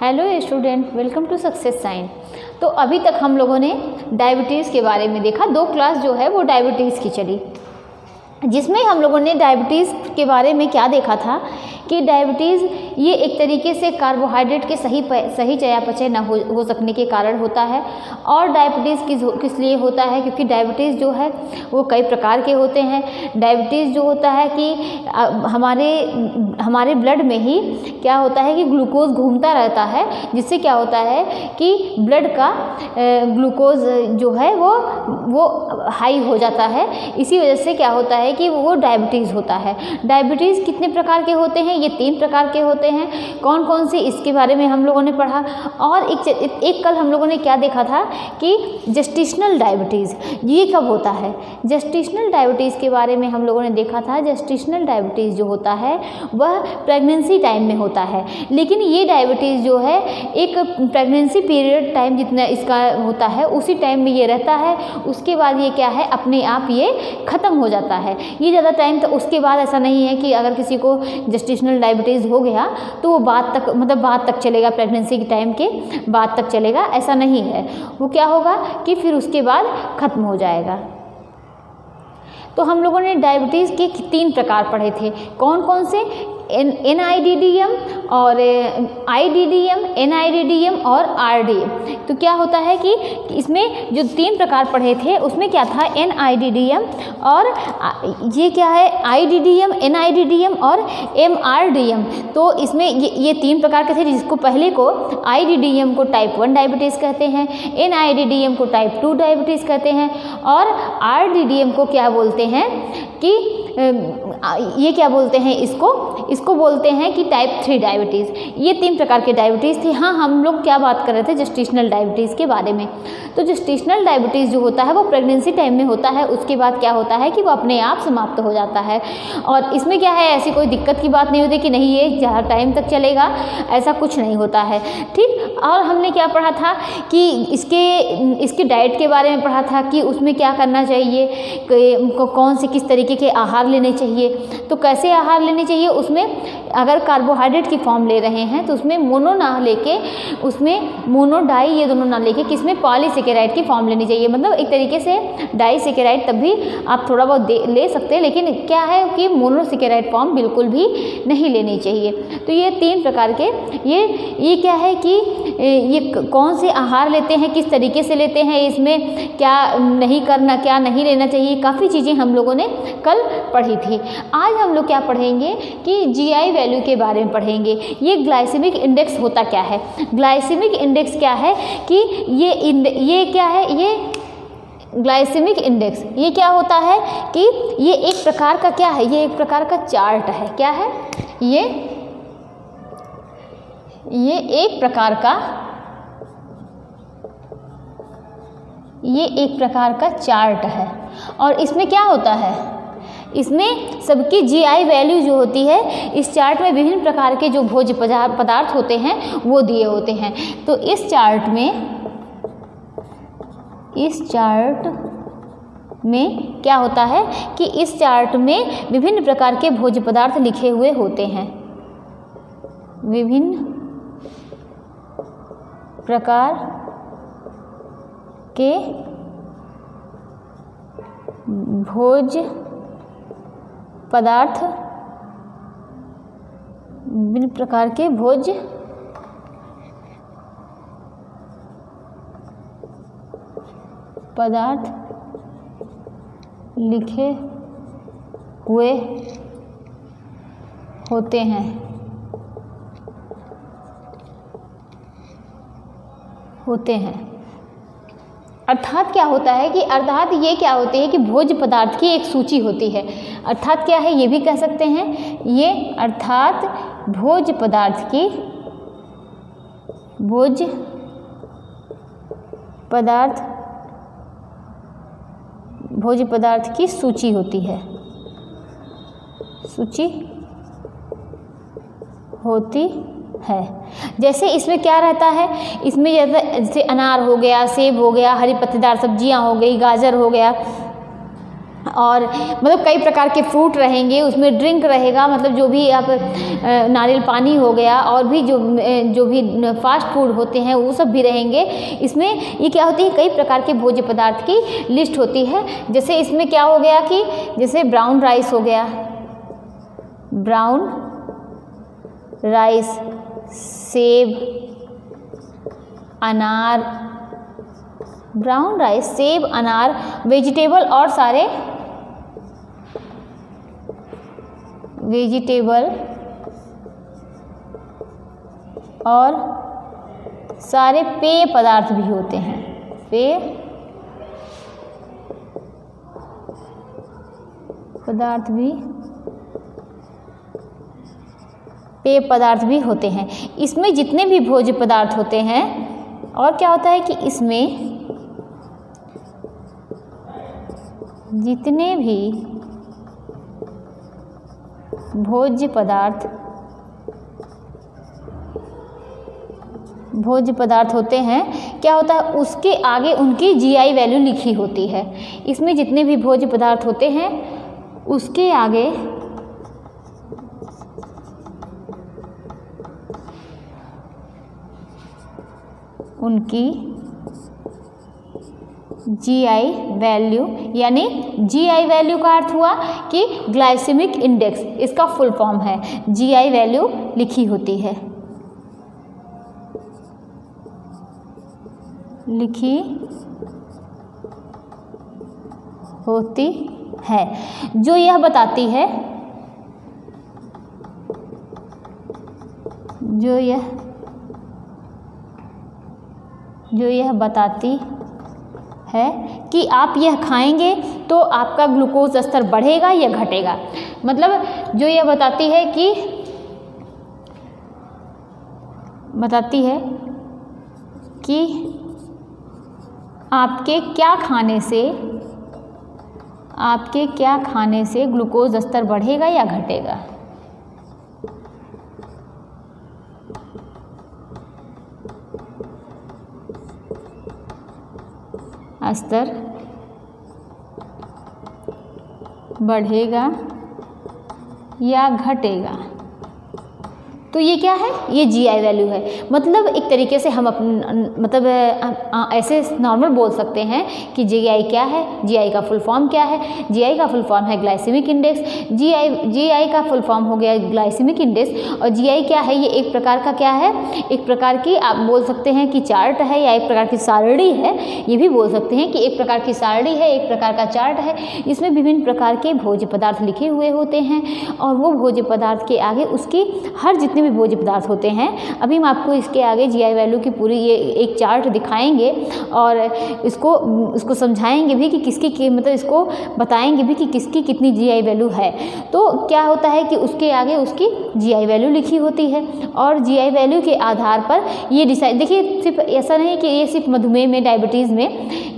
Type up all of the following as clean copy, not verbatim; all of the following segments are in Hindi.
Hello student, welcome to Success Sign. तो अभी तक हम लोगों ने डायबिटीज़ के बारे में देखा। 2 क्लास जो है वो डायबिटीज़ की चली, जिसमें हम लोगों ने डायबिटीज़ के बारे में क्या देखा था कि डायबिटीज़ ये एक तरीके से कार्बोहाइड्रेट के सही चयापचय न हो सकने के कारण होता है। और डायबिटीज़ किस लिए होता है? क्योंकि डायबिटीज़ जो है वो कई प्रकार के होते हैं। डायबिटीज़ जो होता है कि हमारे ब्लड में ही क्या होता है कि ग्लूकोज घूमता रहता है, जिससे क्या होता है कि ब्लड का ग्लूकोज जो है वो हाई हो जाता है। इसी वजह से क्या होता है कि वो डायबिटीज़ होता है। डायबिटीज़ कितने प्रकार के होते हैं? ये 3 प्रकार के होते हैं। कौन कौन से, इसके बारे में हम लोगों ने पढ़ा। और एक कल हम लोगों ने क्या देखा था कि जेस्टेशनल डायबिटीज़ ये कब होता है। जेस्टेशनल डायबिटीज़ के बारे में हम लोगों ने देखा था। जेस्टेशनल डायबिटीज़ जो होता है वह प्रेगनेंसी टाइम में होता है, लेकिन ये डायबिटीज़ जो है एक प्रेगनेंसी पीरियड टाइम जितना इसका होता है उसी टाइम में ये रहता है। उसके बाद ये क्या है, अपने आप ये ख़त्म हो जाता है। ये ज़्यादा टाइम तो उसके बाद ऐसा नहीं है कि अगर किसी को जेस्टेशनल डायबिटीज़ हो गया तो वो बाद तक चलेगा, प्रेगनेंसी के टाइम के बाद तक चलेगा, ऐसा नहीं है। वो क्या होगा कि फिर उसके बाद ख़त्म हो जाएगा। तो हम लोगों ने डायबिटीज़ के 3 प्रकार पढ़े थे। कौन कौन से? NIDDM और IDDM, NIDDM और RDM। तो क्या होता है कि इसमें जो 3 प्रकार पढ़े थे उसमें क्या था, NIDDM और ये क्या है, IDDM, NIDDM और MRDM। तो इसमें ये 3 प्रकार के थे, जिसको पहले को IDDM को टाइप 1 डायबिटीज़ कहते हैं, NIDDM को टाइप 2 डायबिटीज़ कहते हैं और RDDM को क्या बोलते हैं कि ये क्या बोलते हैं, इसको बोलते हैं कि टाइप 3 डायबिटीज़। ये 3 प्रकार के डायबिटीज़ थी। हाँ, हम लोग क्या बात कर रहे थे, जेस्टेशनल डायबिटीज़ के बारे में। तो जेस्टेशनल डायबिटीज़ जो होता है वो प्रेगनेंसी टाइम में होता है। उसके बाद क्या होता है कि वो अपने आप समाप्त हो जाता है। और इसमें क्या है, ऐसी कोई दिक्कत की बात नहीं होती कि नहीं ये ज़्यादा टाइम तक चलेगा, ऐसा कुछ नहीं होता है। ठीक। और हमने क्या पढ़ा था कि इसके डाइट के बारे में पढ़ा था कि उसमें क्या करना चाहिए, कौन से किस तरीके के आहार लेने चाहिए। तो कैसे आहार लेने चाहिए, उसमें अगर कार्बोहाइड्रेट की फॉर्म ले रहे हैं तो उसमें मोनो ना लेके, उसमें मोनो डाई ये दोनों ना लेके किसमें पॉलीसेकेराइड की फॉर्म लेनी चाहिए। मतलब एक तरीके से डाईसेकेराइड तब भी आप थोड़ा बहुत ले सकते हैं, लेकिन क्या है कि मोनोसेकेराइड फॉर्म बिल्कुल भी नहीं लेनी चाहिए। तो ये 3 प्रकार के ये क्या है कि ये कौन से आहार लेते हैं, किस तरीके से लेते हैं, इसमें क्या नहीं करना, क्या नहीं लेना चाहिए, काफ़ी चीज़ें हम लोगों ने कल पढ़ी थी। आज हम लोग क्या पढ़ेंगे कि GI वैल्यू के बारे में पढ़ेंगे। ये ग्लाइसेमिक इंडेक्स होता क्या है। ग्लाइसेमिक इंडेक्स क्या है कि ये क्या है, ये ग्लाइसेमिक इंडेक्स ये क्या होता है कि ये एक प्रकार का क्या है, ये एक प्रकार का चार्ट है। क्या है ये एक प्रकार का चार्ट है। और इसमें क्या होता है, इसमें सबकी GI वैल्यू जो होती है, इस चार्ट में विभिन्न प्रकार के जो भोज्य पदार्थ होते हैं वो दिए होते हैं। तो इस चार्ट में क्या होता है कि इस चार्ट में विभिन्न प्रकार के भोज्य पदार्थ लिखे हुए होते हैं। विभिन्न प्रकार के भोज्य पदार्थ, विभिन्न प्रकार के भोज्य पदार्थ लिखे हुए होते हैं। अर्थात क्या होता है कि ये क्या होती है कि भोज्य पदार्थ की एक सूची होती है। अर्थात क्या है, ये भी कह सकते हैं ये, अर्थात भोज्य पदार्थ की सूची होती है। जैसे इसमें क्या रहता है, इसमें जैसे अनार हो गया, सेब हो गया, हरी पत्तेदार सब्जियां हो गई, गाजर हो गया, और मतलब कई प्रकार के फ्रूट रहेंगे, उसमें ड्रिंक रहेगा, मतलब जो भी आप नारियल पानी हो गया और भी जो भी फास्ट फूड होते हैं वो सब भी रहेंगे। इसमें ये क्या होती है, कई प्रकार के भोज्य पदार्थ की लिस्ट होती है। जैसे इसमें क्या हो गया कि जैसे ब्राउन राइस हो गया, ब्राउन राइस, सेब, अनार, ब्राउन राइस, सेब, अनार, वेजिटेबल और सारे वेजिटेबल और सारे पेय पदार्थ भी होते हैं, पेय पदार्थ भी, पेय पदार्थ भी होते हैं। इसमें जितने भी भोज्य पदार्थ होते हैं, और क्या होता है कि इसमें जितने भी भोज्य पदार्थ होते हैं, क्या होता है उसके आगे उनकी जीआई वैल्यू लिखी होती है। इसमें जितने भी भोज्य पदार्थ होते हैं उसके आगे उनकी जीआई वैल्यू, यानी जीआई वैल्यू का अर्थ हुआ कि ग्लाइसेमिक इंडेक्स, इसका फुल फॉर्म है, जीआई वैल्यू लिखी होती है, लिखी होती है, जो यह बताती है, जो यह बताती है कि आप यह खाएंगे तो आपका ग्लूकोज स्तर बढ़ेगा या घटेगा। मतलब जो यह बताती है कि आपके क्या खाने से ग्लूकोज स्तर बढ़ेगा या घटेगा। स्तर बढ़ेगा या घटेगा। तो ये क्या है, ये जीआई वैल्यू है। मतलब एक तरीके से हम ऐसे नॉर्मल बोल सकते हैं कि जीआई क्या है, जीआई का फुल फॉर्म क्या है। जीआई का फुल फॉर्म है ग्लाइसेमिक इंडेक्स, जीआई का फुल फॉर्म हो गया ग्लाइसेमिक इंडेक्स। और जीआई क्या है, ये एक प्रकार का क्या है, एक प्रकार की आप बोल सकते हैं कि चार्ट है या एक प्रकार की सारणी है। ये भी बोल सकते हैं कि एक प्रकार की सारणी है, एक प्रकार का चार्ट है। इसमें विभिन्न प्रकार के भोज्य पदार्थ लिखे हुए होते हैं और वो भोज्य पदार्थ के आगे उसकी हर जितने भी भोज्य पदार्थ होते हैं, अभी हम आपको इसके आगे जीआई वैल्यू की पूरी ये एक चार्ट दिखाएंगे और इसको समझाएंगे भी कि किसकी मतलब इसको बताएंगे भी कि किसकी कितनी जीआई वैल्यू है। तो क्या होता है कि उसके आगे उसकी जीआई वैल्यू लिखी होती है और जीआई वैल्यू के आधार पर ये डिसाइड, देखिए सिर्फ ऐसा नहीं कि ये सिर्फ मधुमेह में, डायबिटीज़ में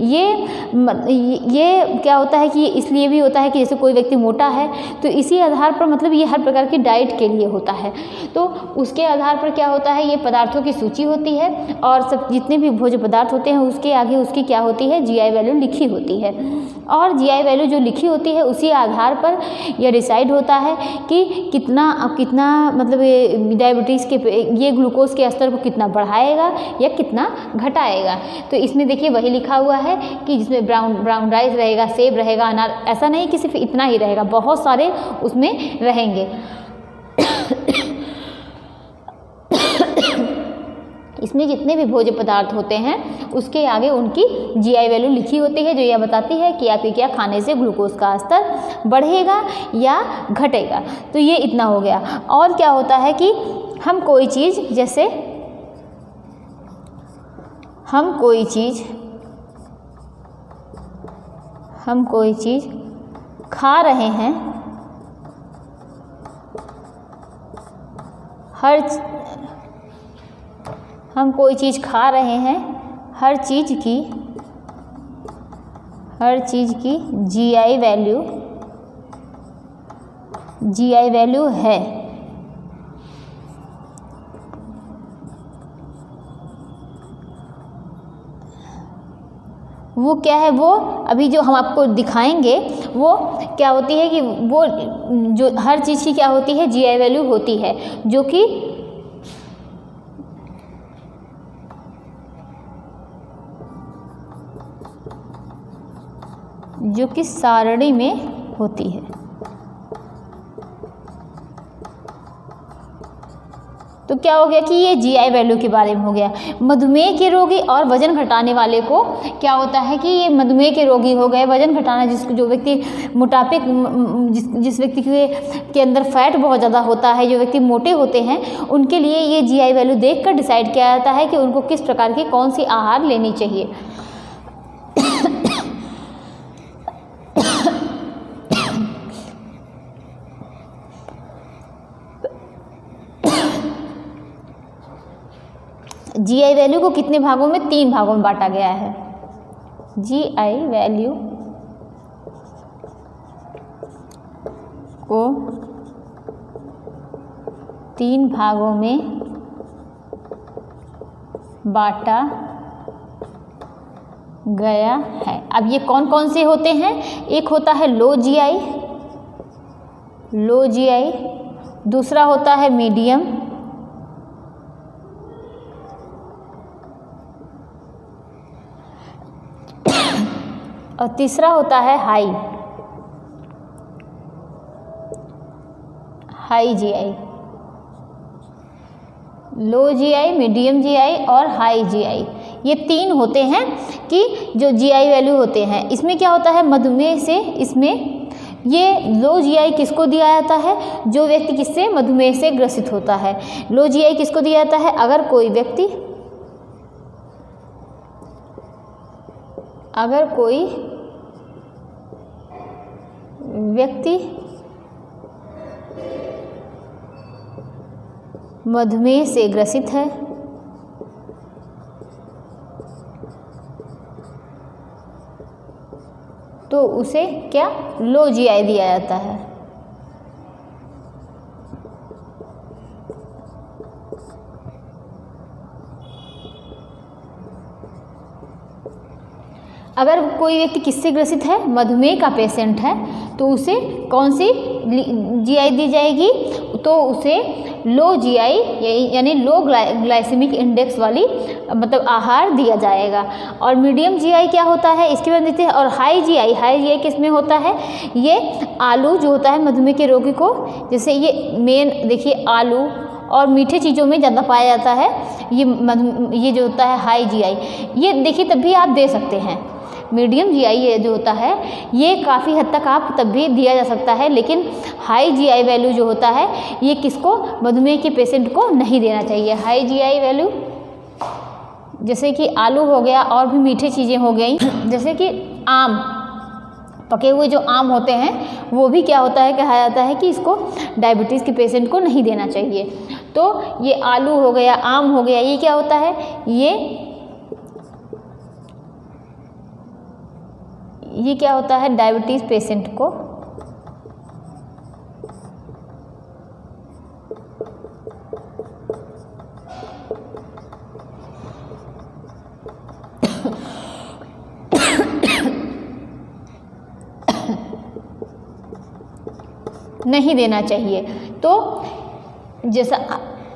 ये क्या होता है कि इसलिए भी होता है कि जैसे कोई व्यक्ति मोटा है तो इसी आधार पर मतलब ये हर प्रकार की डाइट के लिए होता है। तो उसके आधार पर क्या होता है, ये पदार्थों की सूची होती है और सब जितने भी भोज्य पदार्थ होते हैं उसके आगे उसकी क्या होती है, जीआई वैल्यू लिखी होती है। और जीआई वैल्यू जो लिखी होती है उसी आधार पर यह डिसाइड होता है कि कितना मतलब डायबिटीज़ के ये ग्लूकोज के स्तर को कितना बढ़ाएगा या कितना घटाएगा। तो इसमें देखिए वही लिखा हुआ है कि जिसमें ब्राउन राइस रहेगा, सेब रहेगा, अनार, ऐसा नहीं कि सिर्फ इतना ही रहेगा, बहुत सारे उसमें रहेंगे। इसमें जितने भी भोज्य पदार्थ होते हैं उसके आगे उनकी जीआई वैल्यू लिखी होती है, जो यह बताती है कि आपके क्या खाने से ग्लूकोज का स्तर बढ़ेगा या घटेगा। तो ये इतना हो गया। और क्या होता है कि हम कोई चीज़ खा रहे हैं, हम कोई चीज़ खा रहे हैं, हर चीज़ की जीआई वैल्यू है। वो क्या है, वो अभी जो हम आपको दिखाएंगे वो क्या होती है कि वो जो हर चीज़ की क्या होती है, जीआई वैल्यू होती है, जो कि सारणी में होती है। तो क्या हो गया कि ये जीआई वैल्यू के बारे में हो गया। मधुमेह के रोगी और वजन घटाने वाले को क्या होता है कि ये मधुमेह के रोगी हो गए, वजन घटाना जो व्यक्ति मोटापे जिस व्यक्ति के अंदर फैट बहुत ज़्यादा होता है, जो व्यक्ति मोटे होते हैं, उनके लिए ये जीआई वैल्यू देखकर डिसाइड किया जाता है कि उनको किस प्रकार की कौन सी आहार लेनी चाहिए। जीआई वैल्यू को कितने भागों में, 3 भागों में बांटा गया है। जीआई वैल्यू को 3 भागों में बांटा गया है। अब ये कौन कौन से होते हैं? एक होता है लो जीआई, दूसरा होता है मीडियम, और तीसरा होता है high GI. Low GI, medium GI और हाई जीआई, ये 3 होते हैं कि जो जीआई वैल्यू होते हैं। इसमें क्या होता है, मधुमेह से इसमें ये लो जीआई किसको दिया जाता है? जो व्यक्ति किससे, मधुमेह से ग्रसित होता है। लो जीआई किसको दिया जाता है? अगर कोई व्यक्ति मधुमेह से ग्रसित है, तो उसे क्या, लो जीआई दिया जाता है। अगर कोई व्यक्ति किससे ग्रसित है, मधुमेह का पेशेंट है, तो उसे कौन सी जीआई दी जाएगी? तो उसे लो जीआई यानी लो ग्लाइसेमिक इंडेक्स वाली मतलब आहार दिया जाएगा। और मीडियम जीआई क्या होता है, इसके बारे में देखते हैं। और हाई जीआई किस में होता है? ये आलू जो होता है मधुमेह के रोगी को, जैसे ये मेन देखिए आलू और मीठे चीज़ों में ज़्यादा पाया जाता है। ये जो होता है हाई जीआई, ये देखिए तब भी आप दे सकते हैं। मीडियम जीआई ये जो होता है ये काफ़ी हद तक आप तब भी दिया जा सकता है, लेकिन हाई जीआई वैल्यू जो होता है ये किसको, मधुमेह के पेशेंट को नहीं देना चाहिए। हाई जीआई वैल्यू जैसे कि आलू हो गया और भी मीठी चीज़ें हो गई, जैसे कि आम, पके हुए जो आम होते हैं वो भी क्या होता है, कहा जाता है कि इसको डायबिटीज़ के पेशेंट को नहीं देना चाहिए। तो ये आलू हो गया, आम हो गया, ये क्या होता है, ये क्या होता है, डायबिटीज़ पेशेंट को नहीं देना चाहिए। तो जैसा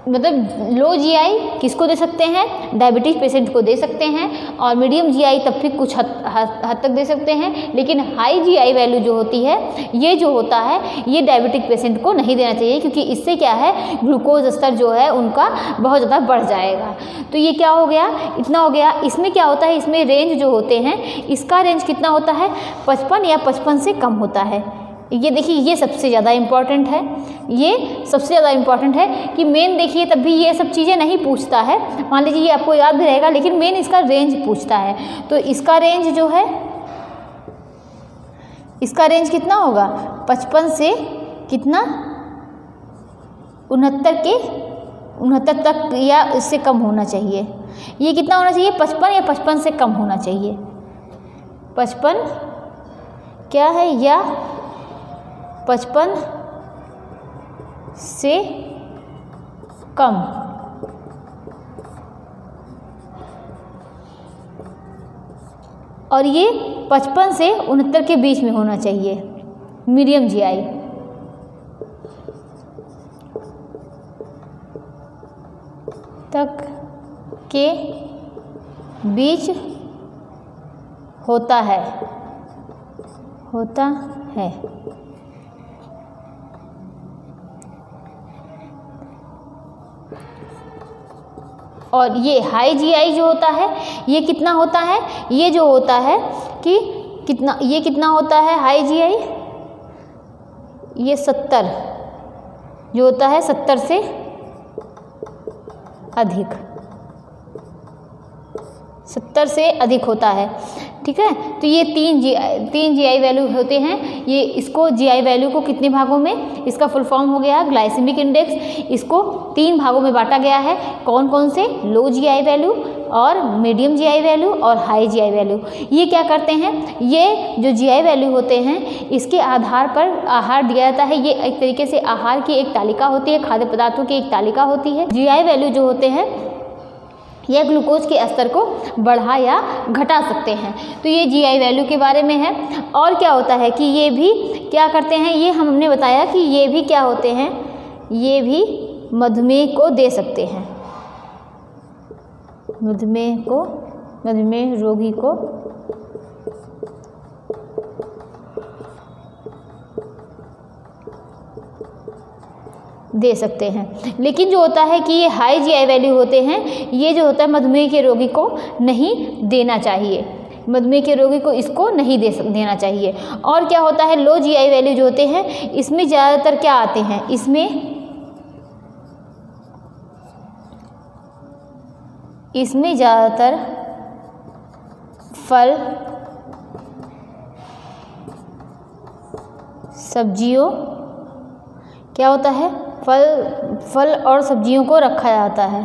मतलब लो जीआई किसको दे सकते हैं, डायबिटीज़ पेशेंट को दे सकते हैं, और मीडियम जीआई तब भी कुछ हद तक दे सकते हैं, लेकिन हाई जीआई वैल्यू जो होती है ये जो होता है ये डायबिटिक पेशेंट को नहीं देना चाहिए, क्योंकि इससे क्या है ग्लूकोज स्तर जो है उनका बहुत ज़्यादा बढ़ जाएगा। तो ये क्या हो गया, इतना हो गया। इसमें क्या होता है, इसमें रेंज जो होते हैं इसका रेंज कितना होता है, 55 या 55 से कम होता है। ये देखिए ये सबसे ज़्यादा इम्पॉर्टेंट है, ये सबसे ज़्यादा इम्पॉर्टेंट है कि मेन देखिए तब भी ये सब चीज़ें नहीं पूछता है, मान लीजिए ये आपको याद भी रहेगा, लेकिन मेन इसका रेंज पूछता है। तो इसका रेंज जो है, इसका रेंज कितना होगा, 55 से कितना 69 तक या इससे कम होना चाहिए। ये कितना होना चाहिए, 55 या 55 से कम होना चाहिए। 55 क्या है, या 55 से कम। और ये 55 से 69 के बीच में होना चाहिए, मीडियम GI। तक के बीच होता है और ये हाई GI जो होता है ये कितना होता है, ये जो होता है कि कितना, ये कितना होता है हाई GI, ये 70 जो होता है 70 से अधिक, 70 से अधिक होता है। ठीक है, तो ये तीन GI वैल्यू होते हैं। ये इसको GI वैल्यू को कितने भागों में, इसका फुल फॉर्म हो गया ग्लाइसेमिक इंडेक्स। इसको 3 भागों में बांटा गया है। कौन कौन से, लो GI वैल्यू और मीडियम GI वैल्यू और हाई GI वैल्यू। ये क्या करते हैं, ये जो GI वैल्यू होते हैं इसके आधार पर आहार दिया जाता है। ये एक तरीके से आहार की एक तालिका होती है, खाद्य पदार्थों की एक तालिका होती है। GI वैल्यू जो होते हैं यह ग्लूकोज के स्तर को बढ़ा या घटा सकते हैं। तो ये GI वैल्यू के बारे में है। और क्या होता है कि ये भी क्या करते हैं, ये हमने बताया कि ये भी क्या होते हैं, ये भी मधुमेह को दे सकते हैं, मधुमेह रोगी को दे सकते हैं। लेकिन जो होता है कि ये हाई GI वैल्यू होते हैं, ये जो होता है मधुमेह के रोगी को नहीं देना चाहिए, मधुमेह के रोगी को इसको नहीं देना चाहिए। और क्या होता है, लो GI वैल्यू जो होते हैं इसमें ज़्यादातर क्या आते हैं, इसमें ज़्यादातर फल सब्जियों, क्या होता है, फल और सब्जियों को रखा जाता है।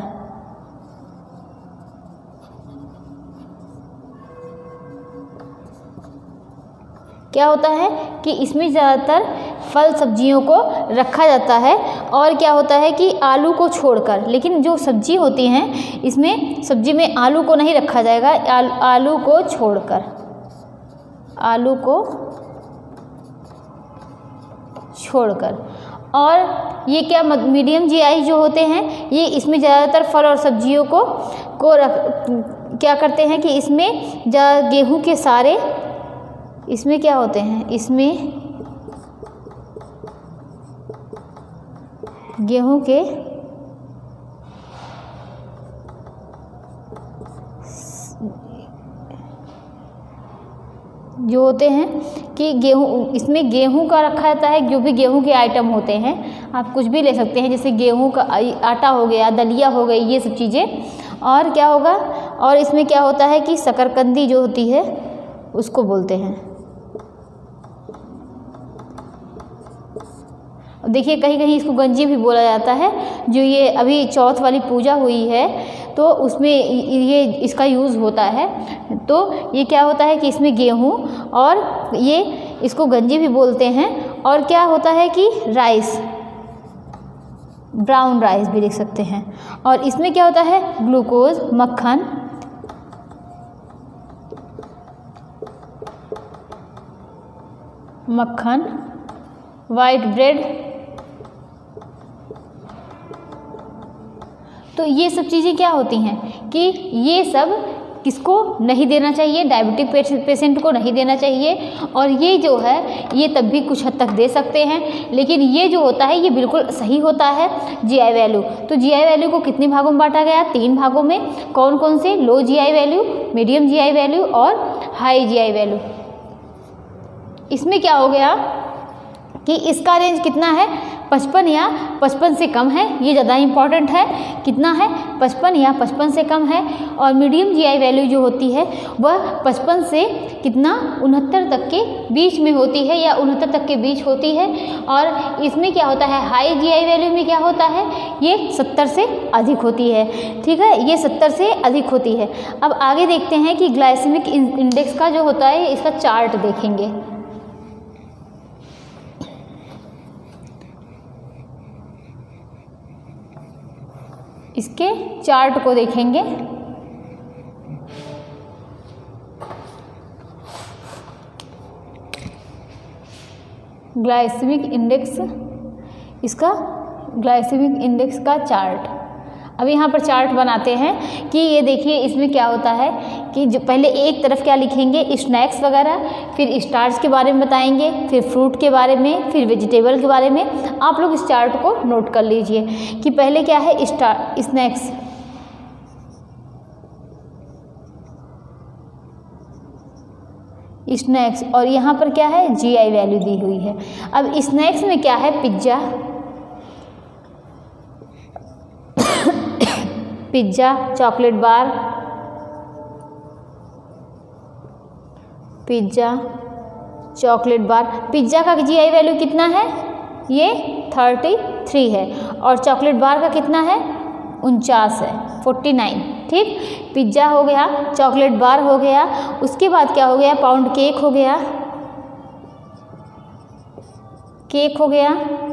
क्या होता है कि इसमें ज़्यादातर फल सब्जियों को रखा जाता है। और क्या होता है कि आलू को छोड़कर, लेकिन जो सब्जी होती हैं इसमें सब्जी में आलू को नहीं रखा जाएगा, आलू को छोड़कर। और ये क्या मीडियम GI जो होते हैं ये इसमें ज़्यादातर फल और सब्जियों को क्या करते हैं कि इसमें गेहूं के सारे, इसमें क्या होते हैं, इसमें गेहूं के जो होते हैं कि इसमें गेहूं का रखा जाता है। जो भी गेहूं के आइटम होते हैं आप कुछ भी ले सकते हैं, जैसे गेहूं का आटा हो गया, दलिया हो गई, ये सब चीज़ें। और क्या होगा, और इसमें क्या होता है कि शकरकंदी जो होती है उसको बोलते हैं। देखिए कहीं कहीं इसको गंजी भी बोला जाता है। जो ये अभी चौथ वाली पूजा हुई है तो उसमें ये इसका यूज़ होता है। तो ये क्या होता है कि इसमें गेहूं और ये इसको गंजी भी बोलते हैं। और क्या होता है कि राइस, ब्राउन राइस भी लिख सकते हैं। और इसमें क्या होता है, ग्लूकोज, मक्खन, वाइट ब्रेड। तो ये सब चीज़ें क्या होती हैं कि ये सब किसको नहीं देना चाहिए, डायबिटिक पेशेंट को नहीं देना चाहिए। और ये जो है ये तब भी कुछ हद तक दे सकते हैं, लेकिन ये जो होता है ये बिल्कुल सही होता है GI वैल्यू। तो GI वैल्यू को कितने भागों में बांटा गया, 3 भागों में। कौन कौन से, लो GI value, medium GI value और हाई GI वैल्यू। इसमें क्या हो गया कि इसका रेंज कितना है, 55 या 55 से कम है। ये ज़्यादा इंपॉर्टेंट है, कितना है, 55 या 55 से कम है। और मीडियम GI वैल्यू जो होती है वह 55 से कितना, 69 तक के बीच में होती है या 69 तक के बीच होती है। और इसमें क्या होता है, हाई GI वैल्यू में क्या होता है, ये 70 से अधिक होती है। ठीक है, ये 70 से अधिक होती है। अब आगे देखते हैं कि ग्लाइसेमिक इंडेक्स का जो होता है इसका चार्ट देखेंगे। इसके चार्ट को देखेंगे। ग्लाइसेमिक इंडेक्स, इसका ग्लाइसेमिक इंडेक्स का चार्ट। अब यहाँ पर चार्ट बनाते हैं कि ये देखिए इसमें क्या होता है कि जो पहले एक तरफ क्या लिखेंगे, स्नैक्स वगैरह, फिर स्टार्च के बारे में बताएंगे, फिर फ्रूट के बारे में, फिर वेजिटेबल के बारे में। आप लोग इस चार्ट को नोट कर लीजिए कि पहले क्या है स्नैक्स, स्नैक्स, और यहाँ पर क्या है जीआई वैल्यू दी हुई है। अब स्नैक्स में क्या है, pizza, pizza, chocolate bar, pizza, chocolate bar. Pizza का जीआई वैल्यू कितना है, ये 33 है, और चॉकलेट बार का कितना है 49 है, 49। ठीक, पिज्ज़ा हो गया, चॉकलेट बार हो गया, उसके बाद क्या हो गया, पाउंड केक हो गया, केक हो गया।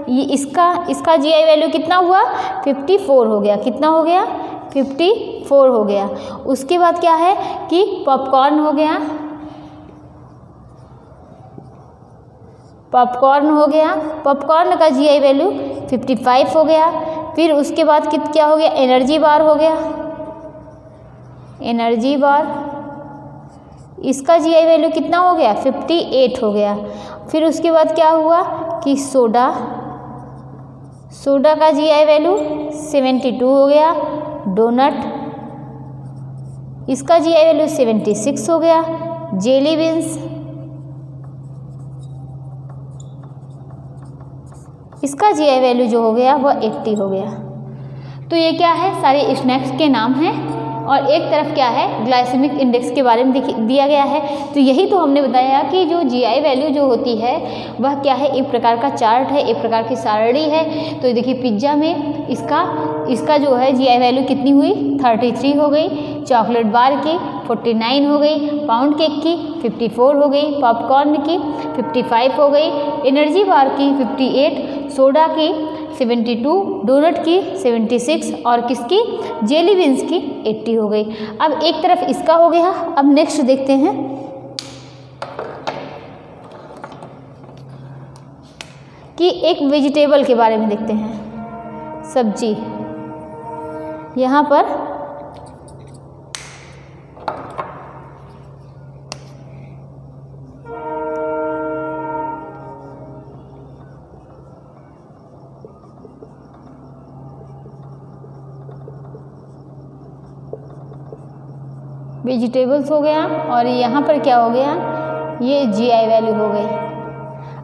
ये इसका जीआई वैल्यू कितना हुआ, 54 हो गया। कितना हो गया, 54 हो गया। उसके बाद क्या है कि पॉपकॉर्न हो गया, पॉपकॉर्न हो गया, पॉपकॉर्न का जीआई वैल्यू 55 हो गया। फिर उसके बाद क्या हो गया, एनर्जी बार हो गया, एनर्जी बार, इसका जीआई वैल्यू कितना हो गया, 58 हो गया। फिर उसके बाद क्या हुआ कि सोडा, सोडा का जीआई वैल्यू 72 हो गया। डोनट, इसका जीआई वैल्यू 76 हो गया। जेली बीन्स, इसका जीआई वैल्यू जो हो गया वह 80 हो गया। तो ये क्या है, सारे स्नैक्स के नाम हैं, और एक तरफ क्या है ग्लाइसेमिक इंडेक्स के बारे में दिया गया है। तो यही तो हमने बताया कि जो जीआई वैल्यू जो होती है वह क्या है, एक प्रकार का चार्ट है, एक प्रकार की सारणी है। तो देखिए पिज्ज़ा में इसका जो है जीआई वैल्यू कितनी हुई, 33 हो गई, चॉकलेट बार की 49 हो गई, पाउंड केक की 54 हो गई, पॉपकॉर्न की 55 हो गई, एनर्जी बार की 58, सोडा की 72, डोनट की 76 और किसकी, जेली बीन्स की 80 हो गई। अब एक तरफ इसका हो गया। अब नेक्स्ट देखते हैं कि एक वेजिटेबल के बारे में देखते हैं, सब्जी। यहाँ पर वेजिटेबल्स हो गया, और यहाँ पर क्या हो गया, ये जीआई वैल्यू हो गई।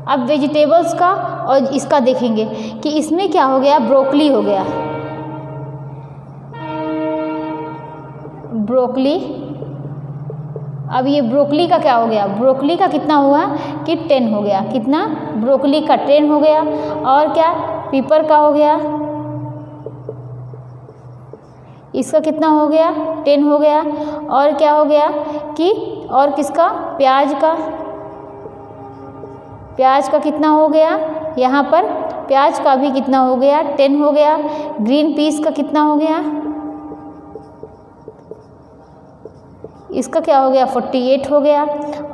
अब वेजिटेबल्स का और इसका देखेंगे कि इसमें क्या हो गया, ब्रोकली हो गया, ब्रोकली। अब ये ब्रोकली का क्या हो गया, ब्रोकली का कितना हुआ कि 10 हो गया। कितना, ब्रोकली का 10 हो गया। और क्या, पेपर का हो गया, इसका कितना हो गया, 10 हो गया। और क्या हो गया कि, और किसका, प्याज का, प्याज का कितना हो गया, यहाँ पर प्याज का भी कितना हो गया, 10 हो गया। ग्रीन पीस का कितना हो गया, इसका क्या हो गया, 48 हो गया।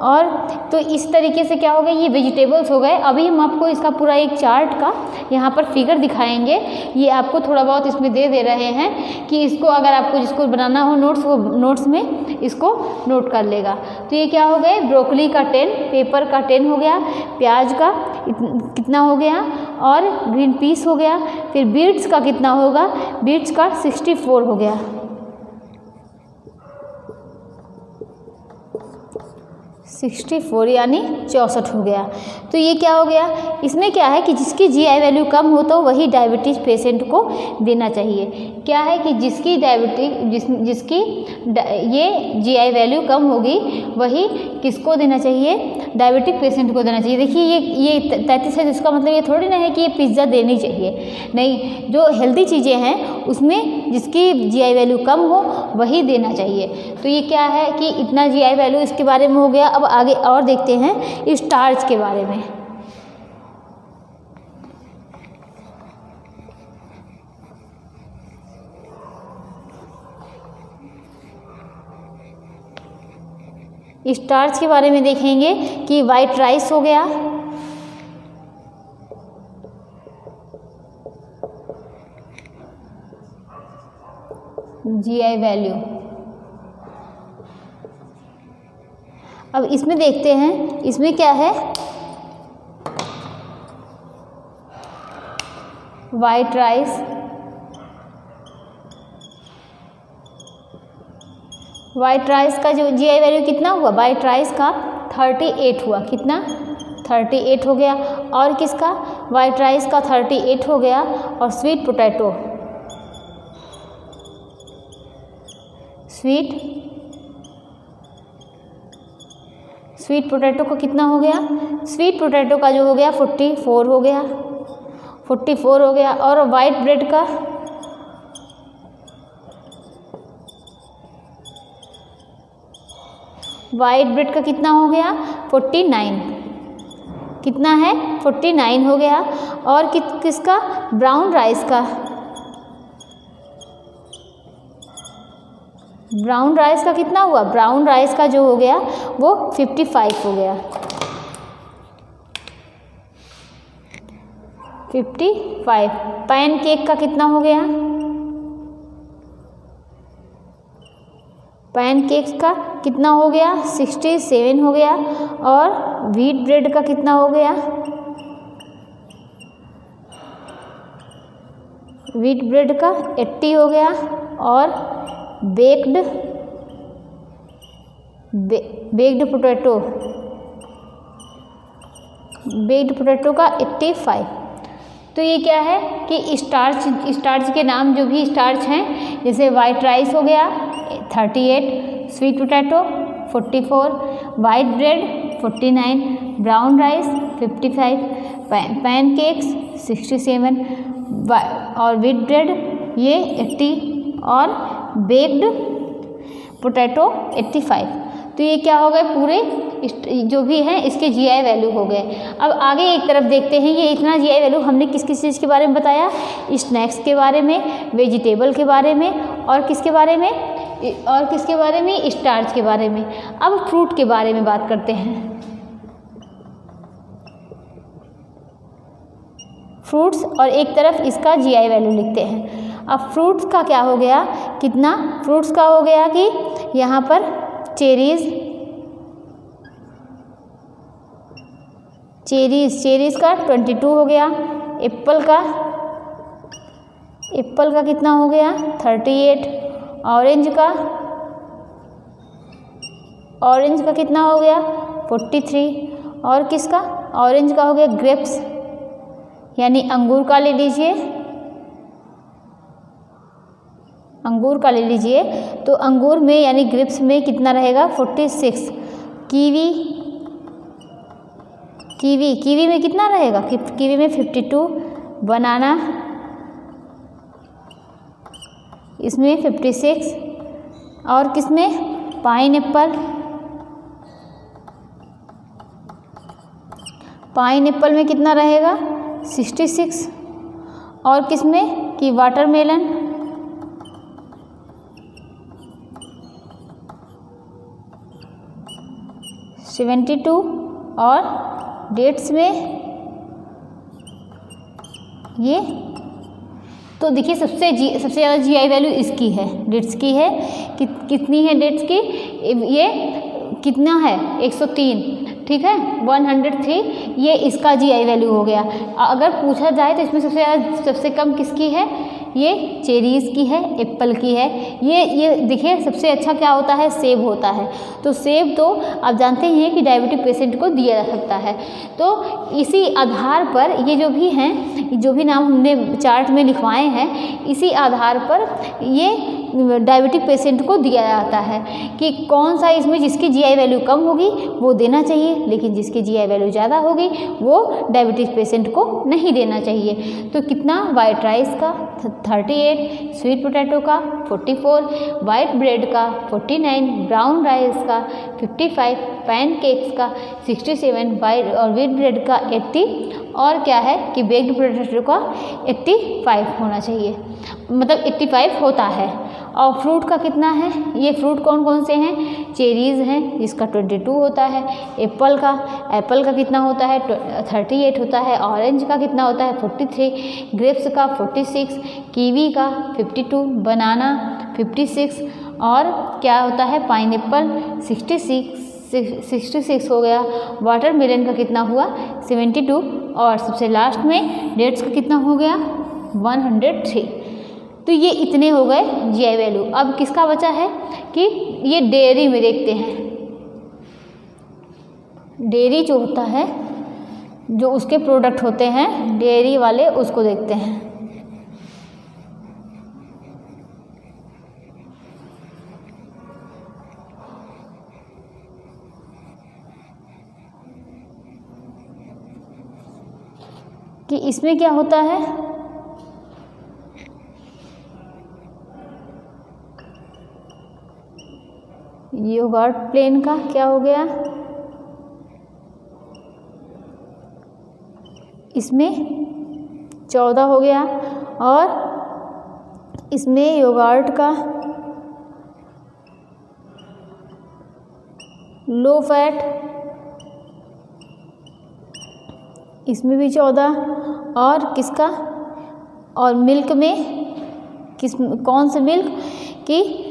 और तो इस तरीके से क्या हो गया, ये वेजिटेबल्स हो गए। अभी हम आपको इसका पूरा एक चार्ट का यहाँ पर फिगर दिखाएंगे। ये आपको थोड़ा बहुत इसमें दे रहे हैं कि इसको अगर आपको जिसको बनाना हो नोट्स, वो नोट्स में इसको नोट कर लेगा। तो ये क्या हो गए, ब्रोकली का 10, पेपर का 10 हो गया, प्याज का कितना हो गया, और ग्रीन पीस हो गया। फिर बीट्स का कितना होगा, बीट्स का 64 हो गया। 64 यानी 64 हो गया। तो ये क्या हो गया, इसमें क्या है कि जिसकी जीआई वैल्यू कम हो तो वही डायबिटीज़ पेशेंट को देना चाहिए। क्या है कि जिसकी जिसकी ये जीआई वैल्यू कम होगी वही किसको देना चाहिए, डायबिटिक पेशेंट को देना चाहिए। देखिए ये 33 है, इसका मतलब ये थोड़ी ना है कि ये पिज़्ज़ा देनी चाहिए, नहीं, जो हेल्दी चीज़ें हैं उसमें जिसकी जीआई वैल्यू कम हो वही देना चाहिए। तो ये क्या है कि इतना जीआई वैल्यू इसके बारे में हो गया। अब आगे और देखते हैं स्टार्च के बारे में। स्टार्च के बारे में देखेंगे कि वाइट राइस हो गया, GI वैल्यू। अब इसमें देखते हैं, इसमें क्या है, वाइट राइस, वाइट राइस का जो GI वैल्यू कितना हुआ, वाइट राइस का 38 हुआ, कितना 38 हो गया। और किसका, वाइट राइस का 38 हो गया। और स्वीट पोटैटो, स्वीट पोटैटो को कितना हो गया, स्वीट पोटैटो का जो हो गया 44 हो गया, 44 हो गया। और वाइट ब्रेड का, वाइट ब्रेड का कितना हो गया 49, कितना है 49 हो गया। और किसका, ब्राउन राइस का, ब्राउन राइस का कितना हुआ, ब्राउन राइस का जो हो गया वो 55 हो गया, 55। पैन केक का कितना हो गया, पैन केक का कितना हो गया 67 हो गया। और व्हीट ब्रेड का कितना हो गया, व्हीट ब्रेड का 80 हो गया। और बेक्ड पोटैटो का 85। तो ये क्या है कि स्टार्च के नाम जो भी स्टार्च हैं, जैसे वाइट राइस हो गया 38, sweet potato 44, white bread 49, brown rice 55, pan cakes 67, और व्हीट ब्रेड ये 80 और बेक्ड पोटैटो 85। तो ये क्या हो गए, पूरे जो भी हैं इसके GI वैल्यू हो गए। अब आगे एक तरफ देखते हैं, ये इतना GI वैल्यू हमने किस किस चीज़ के बारे में बताया, स्नैक्स के बारे में, वेजिटेबल के बारे में, और किसके बारे में, स्टार्च के बारे में। अब फ्रूट के बारे में बात करते हैं। फ्रूट्स, और एक तरफ इसका GI वैल्यू लिखते हैं। अब फ्रूट्स का क्या हो गया, कितना, फ्रूट्स का हो गया कि यहाँ पर चेरीज का 22 हो गया। एप्पल का कितना हो गया 38। ऑरेंज का कितना हो गया 43। और किसका, ऑरेंज का हो गया ग्रेप्स, यानी अंगूर का ले लीजिए, अंगूर का ले लीजिए। तो अंगूर में यानी ग्रेप्स में कितना रहेगा 46। कीवी में कितना रहेगा, कीवी में 52। बनाना इसमें 56। और किसमें, पाइनएप्पल में कितना रहेगा 66। और किसमें कि वाटरमेलन 72। और डेट्स में ये, तो देखिए सबसे ज़्यादा GI वैल्यू इसकी है, डेट्स की है। कितनी है डेट्स की, ये कितना है 103, ठीक है 103, ये इसका GI वैल्यू हो गया। अगर पूछा जाए तो इसमें सबसे कम किसकी है, ये चेरीज़ की है, एप्पल की है। ये देखिए सबसे अच्छा क्या होता है, सेब होता है। तो सेब तो आप जानते ही हैं कि डायबिटिक पेशेंट को दिया जा सकता है। तो इसी आधार पर ये जो भी हैं, जो भी नाम हमने चार्ट में लिखवाए हैं, इसी आधार पर ये डायबिटिक पेशेंट को दिया जाता है कि कौन सा इसमें जिसकी GI वैल्यू कम होगी वो देना चाहिए, लेकिन जिसकी GI वैल्यू ज़्यादा होगी वो डायबिटिक पेशेंट को नहीं देना चाहिए। तो कितना, वाइट राइस का 38, स्वीट पोटैटो का 44, वाइट ब्रेड का 49, ब्राउन राइस का 55, पैन केक्स का 67, वाइट और व्हीट ब्रेड का 80, और क्या है कि बेक्ड पोटैटो का 85 होना चाहिए, मतलब 85 होता है। और फ्रूट का कितना है, ये फ्रूट कौन कौन से हैं, चेरीज़ हैं जिसका 22 होता है, एप्पल का कितना होता है 38 होता है, ऑरेंज का कितना होता है 43, ग्रेप्स का 46, कीवी का 52, बनाना 56 और क्या होता है पाइनएप्पल 66 हो गया। वाटरमेलन का कितना हुआ 72 और सबसे लास्ट में डेट्स का कितना हो गया 103। तो ये इतने हो गए GI वैल्यू। अब किसका बचा है कि ये डेयरी में देखते हैं। डेयरी जो होता है, जो उसके प्रोडक्ट होते हैं डेयरी वाले, उसको देखते हैं। कि इसमें क्या होता है, योगर्ट प्लेन का क्या हो गया, इसमें 14 हो गया और इसमें योगर्ट का लो फैट, इसमें भी 14 और किसका, और मिल्क में कौन सा मिल्क कि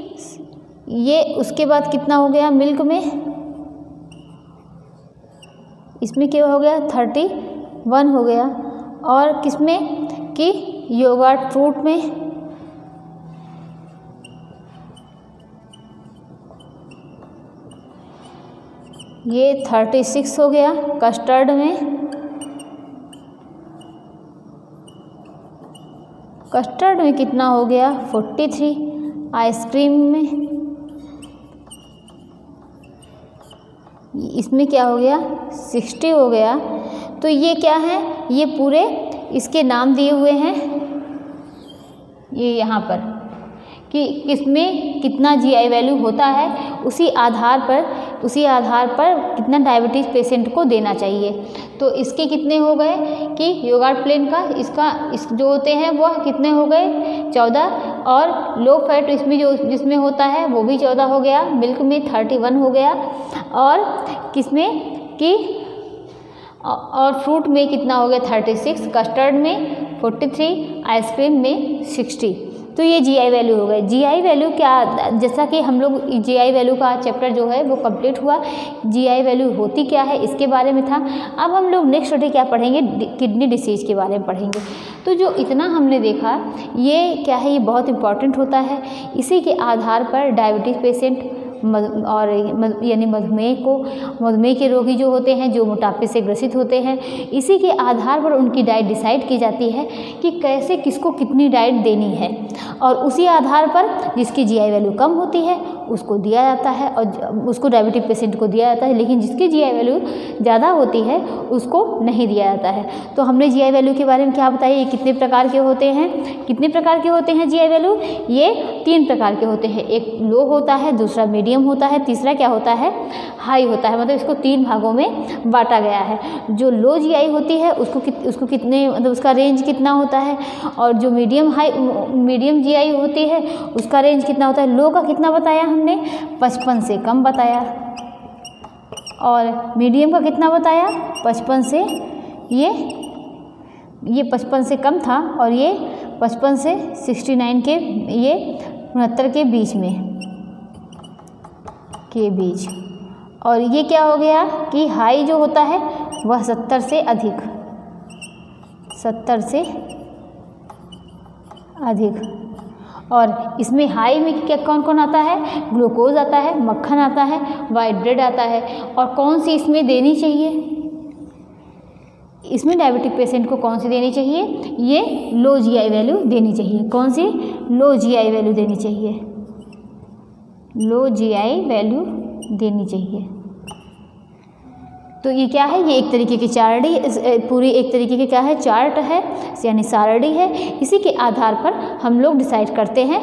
ये उसके बाद कितना हो गया मिल्क में, इसमें क्या हो गया 31 हो गया। और किसमें कि योगर्ट फ्रूट में ये 36 हो गया। कस्टर्ड में कितना हो गया 43। आइसक्रीम में इसमें क्या हो गया 60 हो गया। तो ये क्या है, ये पूरे इसके नाम दिए हुए हैं ये यहाँ पर कि किसमें कितना GI वैल्यू होता है, उसी आधार पर कितना डायबिटीज़ पेशेंट को देना चाहिए। तो इसके कितने हो गए कि योगर्ट प्लेन का इस जो होते हैं वह कितने हो गए 14 और लो फैट इसमें जिसमें होता है वो भी 14 हो गया। मिल्क में 31 हो गया और किसमें कि और फ्रूट में कितना हो गया 36, कस्टर्ड में 43, आइसक्रीम में 60। तो ये GI वैल्यू हो गए। GI वैल्यू क्या, जैसा कि हम लोग GI वैल्यू का चैप्टर जो है वो कंप्लीट हुआ। GI वैल्यू होती क्या है इसके बारे में था। अब हम लोग नेक्स्ट डे क्या पढ़ेंगे, किडनी डिसीज़ के बारे में पढ़ेंगे। तो जो इतना हमने देखा ये क्या है, ये बहुत इंपॉर्टेंट होता है। इसी के आधार पर डायबिटीज़ पेशेंट और यानी मधुमेह के रोगी जो होते हैं, जो मोटापे से ग्रसित होते हैं, इसी के आधार पर उनकी डाइट डिसाइड की जाती है कि कैसे किसको कितनी डाइट देनी है। और उसी आधार पर जिसकी GI वैल्यू कम होती है उसको दिया जाता है और उसको डायबिटिक पेशेंट को दिया जाता है, लेकिन जिसकी GI वैल्यू ज़्यादा होती है उसको नहीं दिया जाता है। तो हमने GI वैल्यू के बारे में क्या बताया, ये कितने प्रकार के होते हैं, GI वैल्यू, ये 3 प्रकार के होते हैं। एक लो होता है, दूसरा मीडियम होता है, तीसरा क्या होता है हाई होता है। मतलब इसको 3 भागों में बांटा गया है। जो लो GI होती है उसको कितने, मतलब उसका रेंज कितना होता है, और जो मीडियम GI होती है उसका रेंज कितना होता है। लो का कितना बताया हमने 55 से कम बताया, और मीडियम का कितना बताया 55 से, ये 55 से कम था, और ये 55 से 69 के, ये 69 के बीच। और ये क्या हो गया कि हाई जो होता है वह 70 से अधिक। और इसमें हाई में क्या कौन कौन आता है, ग्लूकोज आता है, मक्खन आता है, वाइट ब्रेड आता है। और कौन सी इसमें देनी चाहिए, इसमें डायबिटिक पेशेंट को कौन सी देनी चाहिए, ये लो GI वैल्यू देनी चाहिए। कौन सी, लो GI वैल्यू देनी चाहिए, लो GI वैल्यू देनी चाहिए। तो ये क्या है, ये एक तरीके की पूरी एक तरीके की क्या है, चार्ट है, यानी सारणी है। इसी के आधार पर हम लोग डिसाइड करते हैं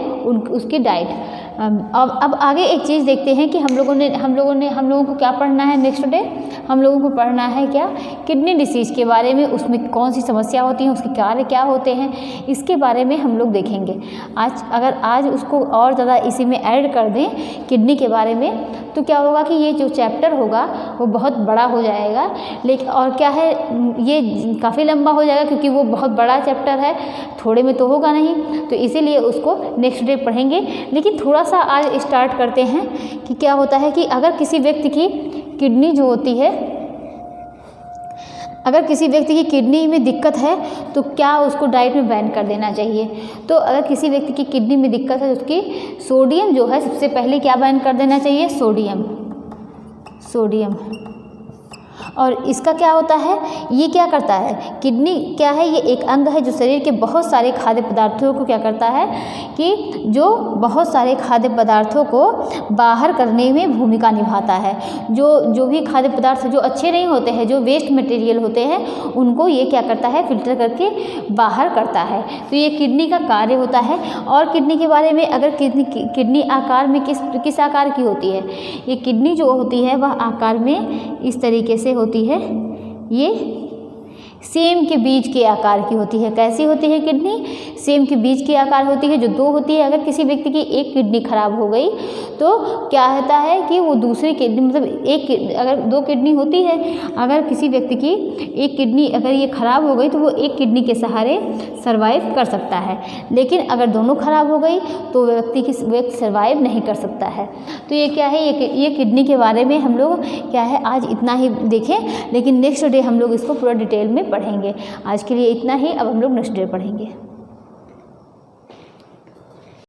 उसकी डाइट। अब आगे एक चीज़ देखते हैं कि हम लोगों को क्या पढ़ना है नेक्स्ट डे। हम लोगों को पढ़ना है क्या, किडनी डिसीज़ के बारे में, उसमें कौन सी समस्या होती है, उसके कार्य क्या होते हैं, इसके बारे में हम लोग देखेंगे। आज उसको और ज़्यादा इसी में ऐड कर दें किडनी के बारे में, तो क्या होगा कि ये जो चैप्टर होगा वो बहुत बड़ा हो जाएगा। लेकिन और क्या है, ये काफ़ी लंबा हो जाएगा क्योंकि वो बहुत बड़ा चैप्टर है, थोड़े में तो होगा नहीं, तो इसीलिए उसको नेक्स्ट डे पढ़ेंगे। लेकिन थोड़ा सा आज स्टार्ट करते हैं कि क्या होता है कि अगर किसी व्यक्ति की किडनी जो होती है, अगर किसी व्यक्ति की किडनी में दिक्कत है तो क्या उसको डाइट में बैन कर देना चाहिए। तो अगर किसी व्यक्ति की किडनी में दिक्कत है तो उसकी सोडियम जो है सबसे पहले क्या बैन कर देना चाहिए, सोडियम। और इसका क्या होता है, ये क्या करता है, किडनी क्या है, ये एक अंग है जो शरीर के बहुत सारे खाद्य पदार्थों को क्या करता है कि जो बहुत सारे खाद्य पदार्थों को बाहर करने में भूमिका निभाता है। जो भी खाद्य पदार्थ जो अच्छे नहीं होते हैं, जो वेस्ट मटेरियल होते हैं, उनको ये क्या करता है, फिल्टर करके बाहर करता है। तो ये किडनी का कार्य होता है। और किडनी के बारे में, अगर किडनी आकार में किस आकार की होती है, ये किडनी जो होती है वह आकार में इस तरीके से होती है, ये सेम के बीज के आकार की होती है। कैसी होती है किडनी, सेम के बीज के आकार होती है, जो दो होती है। अगर किसी व्यक्ति की एक किडनी खराब हो गई तो क्या होता है कि वो दूसरी किडनी, मतलब अगर दो किडनी होती है, अगर किसी व्यक्ति की एक किडनी अगर ये खराब हो गई तो वो एक किडनी के सहारे सर्वाइव कर सकता है। लेकिन अगर दोनों खराब हो गई तो व्यक्ति सर्वाइव नहीं कर सकता है। तो ये क्या है, ये किडनी के बारे में हम लोग क्या है आज इतना ही देखें, लेकिन नेक्स्ट डे हम लोग इसको पूरा डिटेल में पढ़ेंगे। आज के लिए इतना ही, अब हम लोग नेक्स्ट डे पढ़ेंगे।